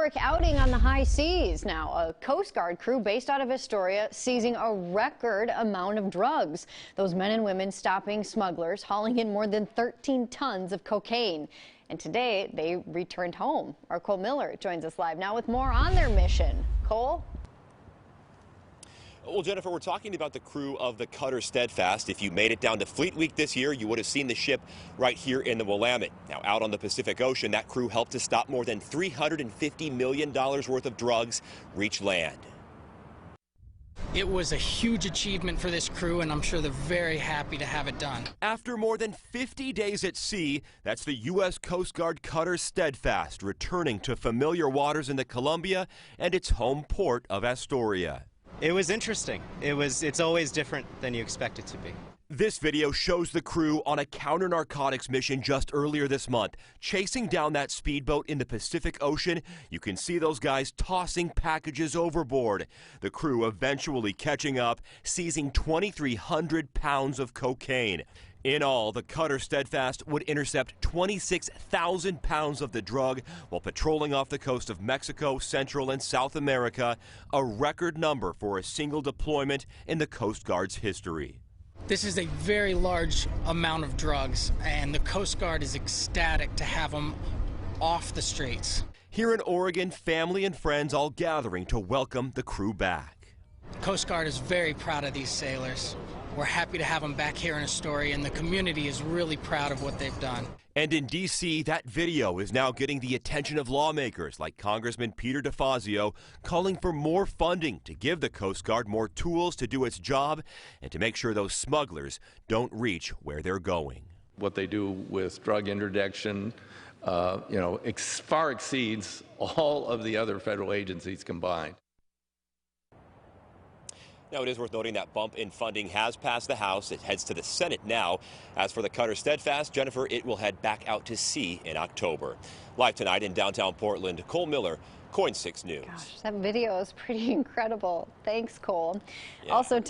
historic outing on the high seas. Now, a Coast Guard crew based out of Astoria seizing a record amount of drugs. Those men and women stopping smugglers, hauling in more than 13 tons of cocaine. And today, they returned home. Our Cole Miller joins us live now with more on their mission. Cole? Well, Jennifer, we're talking about the crew of the Cutter Steadfast. If you made it down to Fleet Week this year, you would have seen the ship right here in the Willamette. Now, out on the Pacific Ocean, that crew helped to stop more than $350 million worth of drugs reach land. It was a huge achievement for this crew, and I'm sure they're very happy to have it done. After more than 50 days at sea, that's the U.S. Coast Guard Cutter Steadfast returning to familiar waters in the Columbia and its home port of Astoria. It was interesting. It's always different than you expect it to be. This video shows the crew on a counter-narcotics mission just earlier this month, chasing down that speedboat in the Pacific Ocean. You can see those guys tossing packages overboard. The crew eventually catching up, seizing 2,300 pounds of cocaine. In all, the Cutter Steadfast would intercept 26,000 pounds of the drug while patrolling off the coast of Mexico, Central and South America, a record number for a single deployment in the Coast Guard's history. This is a very large amount of drugs, and the Coast Guard is ecstatic to have them off the streets. Here in Oregon, family and friends all gathering to welcome the crew back. The Coast Guard is very proud of these sailors. We're happy to have them back here in Astoria, and the community is really proud of what they've done. And in D.C., that video is now getting the attention of lawmakers like Congressman Peter DeFazio, calling for more funding to give the Coast Guard more tools to do its job and to make sure those smugglers don't reach where they're going. What they do with drug interdiction, far exceeds all of the other federal agencies combined. Now, it is worth noting that bump in funding has passed the House. It heads to the Senate now. As for the Cutter Steadfast, Jennifer, it will head back out to sea in October. Live tonight in downtown Portland, Cole Miller, KOIN 6 News. Gosh, that video is pretty incredible. Thanks, Cole. Yeah. Also tonight.